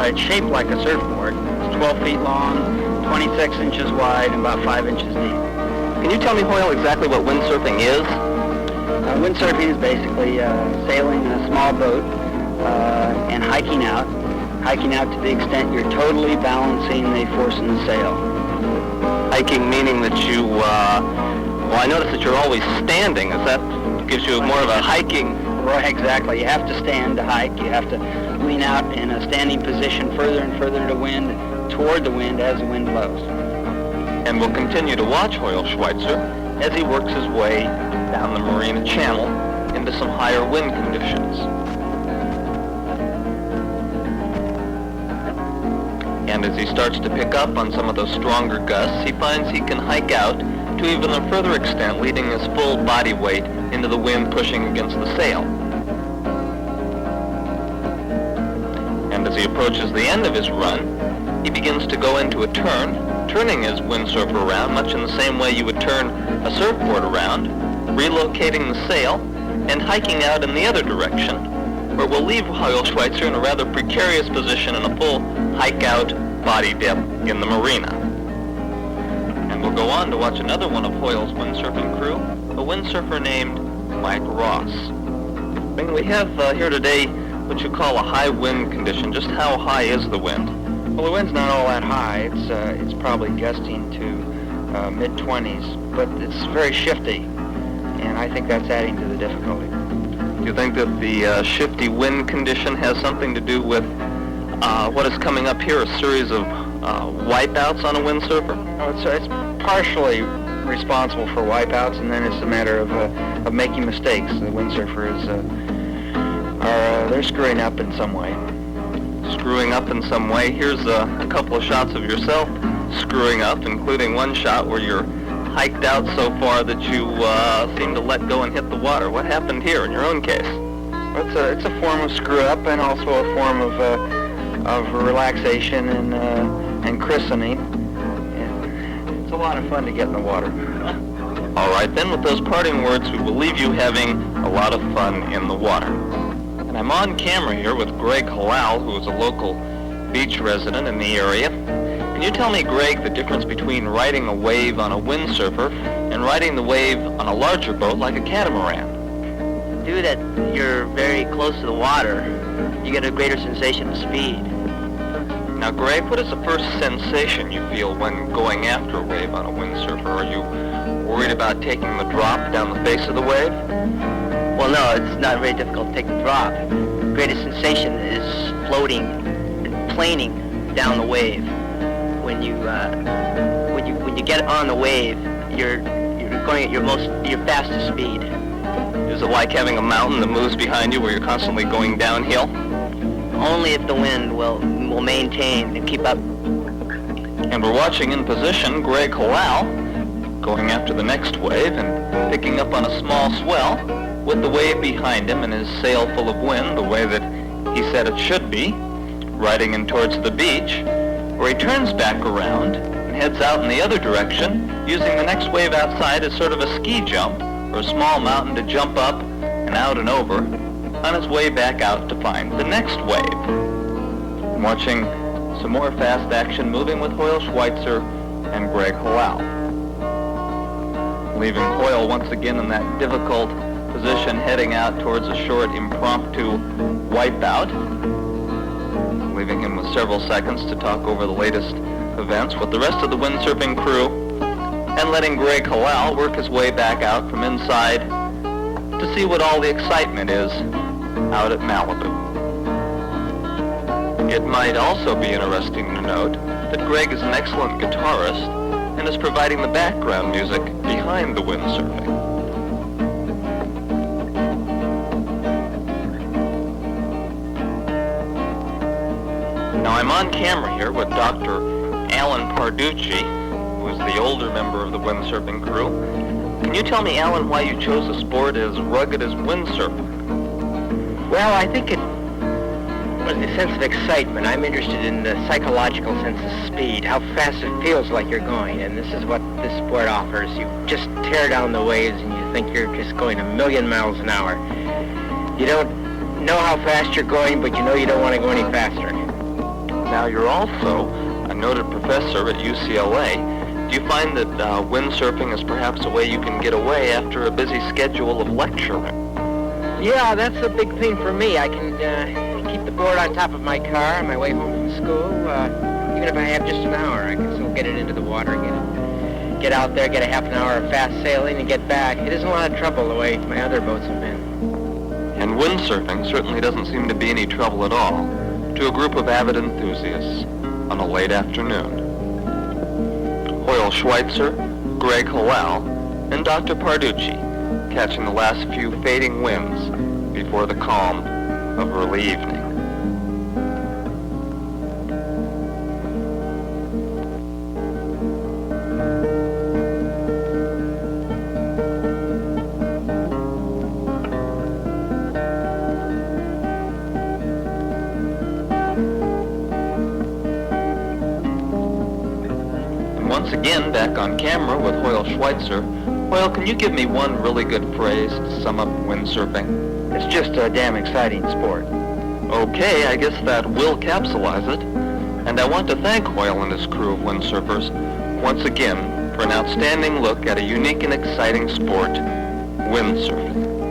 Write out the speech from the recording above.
it's shaped like a surfboard. It's 12 feet long, 26 inches wide, and about 5 inches deep. Can you tell me, Hoyle, exactly what windsurfing is? Windsurfing is basically sailing in a small boat and hiking out to the extent you're totally balancing the force in the sail. Hiking meaning that you, well, I notice that you're always standing. Is that gives you more of a hiking? Right, exactly. You have to stand to hike. You have to lean out in a standing position further and further toward the wind as the wind blows. And we'll continue to watch Hoyle Schweitzer as he works his way down the Marina Channel into some higher wind conditions. And as he starts to pick up on some of those stronger gusts, he finds he can hike out to even a further extent, leading his full body weight into the wind pushing against the sail. And as he approaches the end of his run, he begins to go into a turn, turning his windsurfer around much in the same way you would turn a surfboard around, relocating the sail, and hiking out in the other direction, where we'll leave Hoyle Schweitzer in a rather precarious position in a full hike-out body dip in the marina. And we'll go on to watch another one of Hoyle's windsurfing crew, a windsurfer named Mike Ross. And we have here today what you call a high wind condition. Just how high is the wind? Well, the wind's not all that high. It's probably gusting to mid-20s, but it's very shifty, and I think that's adding to the difficulty. Do you think that the shifty wind condition has something to do with what is coming up here, a series of wipeouts on a windsurfer? Oh, it's partially responsible for wipeouts, and then it's a matter of making mistakes. The windsurfers they're screwing up in some way. Screwing up in some way. Here's a couple of shots of yourself screwing up, including one shot where you're hiked out so far that you seem to let go and hit the water. What happened here in your own case? Well, it's a form of screw up and also a form of relaxation and christening. It's a lot of fun to get in the water. All right, then, with those parting words, we will leave you having a lot of fun in the water. And I'm on camera here with Greg Halal, who is a local beach resident in the area. Can you tell me, Greg, the difference between riding a wave on a windsurfer and riding the wave on a larger boat like a catamaran? Due that you're very close to the water, you get a greater sensation of speed. Now, Greg, what is the first sensation you feel when going after a wave on a windsurfer? Are you worried about taking the drop down the face of the wave? Well, no, it's not very difficult to take the drop. The greatest sensation is floating and planing down the wave. When you get on the wave, you're going at your fastest speed. Is it like having a mountain that moves behind you where you're constantly going downhill? Only if the wind will maintain and keep up. And we're watching in position Greg Halal going after the next wave and picking up on a small swell with the wave behind him and his sail full of wind, the way that he said it should be, riding in towards the beach, where he turns back around and heads out in the other direction, using the next wave outside as sort of a ski jump or a small mountain to jump up and out and over on his way back out to find the next wave. I'm watching some more fast action moving with Hoyle Schweitzer and Greg Halal. Leaving Hoyle once again in that difficult position, heading out towards a short impromptu wipeout, leaving him with several seconds to talk over the latest events with the rest of the windsurfing crew, and letting Greg Halal work his way back out from inside to see what all the excitement is out at Malibu. It might also be interesting to note that Greg is an excellent guitarist and is providing the background music behind the windsurfing. Now I'm on camera here with Dr. Alan Parducci, who is the older member of the windsurfing crew. Can you tell me, Alan, why you chose a sport as rugged as windsurfing? Well, I think it was the sense of excitement. I'm interested in the psychological sense of speed, how fast it feels like you're going, and this is what this sport offers. You just tear down the waves and you think you're just going 1,000,000 miles an hour. You don't know how fast you're going, but you know you don't want to go any faster. Now, you're also a noted professor at UCLA. Do you find that windsurfing is perhaps a way you can get away after a busy schedule of lecturing? Yeah, that's a big thing for me. I can keep the board on top of my car on my way home from school. Even if I have just an hour, I can still get it into the water, get out there, get a half an hour of fast sailing, and get back. It isn't a lot of trouble the way my other boats have been. And windsurfing certainly doesn't seem to be any trouble at all to a group of avid enthusiasts on a late afternoon. Hoyle Schweitzer, Greg Hallal, and Dr. Parducci catching the last few fading winds before the calm of early evening. Once again, back on camera with Hoyle Schweitzer. Hoyle, can you give me one really good phrase to sum up windsurfing? It's just a damn exciting sport. Okay, I guess that will capsulize it. And I want to thank Hoyle and his crew of windsurfers once again for an outstanding look at a unique and exciting sport, windsurfing.